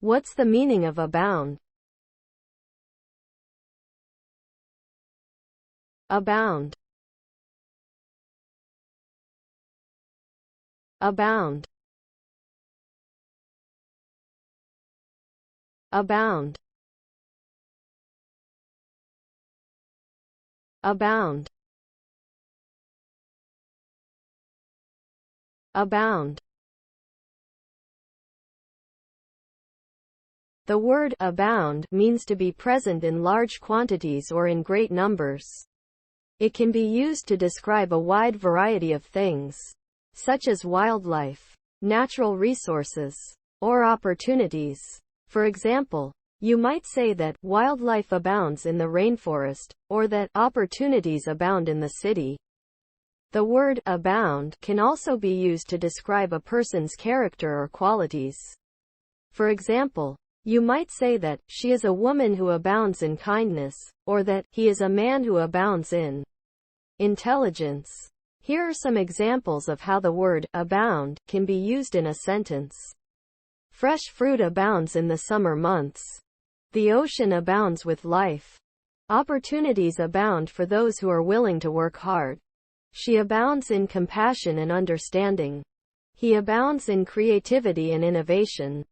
What's the meaning of abound? Abound. Abound. Abound. Abound. Abound. The word abound means to be present in large quantities or in great numbers. It can be used to describe a wide variety of things, such as wildlife, natural resources, or opportunities. For example, you might say that wildlife abounds in the rainforest, or that opportunities abound in the city. The word abound can also be used to describe a person's character or qualities. For example, you might say that she is a woman who abounds in kindness, or that he is a man who abounds in intelligence. Here are some examples of how the word abound can be used in a sentence. Fresh fruit abounds in the summer months. The ocean abounds with life. Opportunities abound for those who are willing to work hard. She abounds in compassion and understanding. He abounds in creativity and innovation.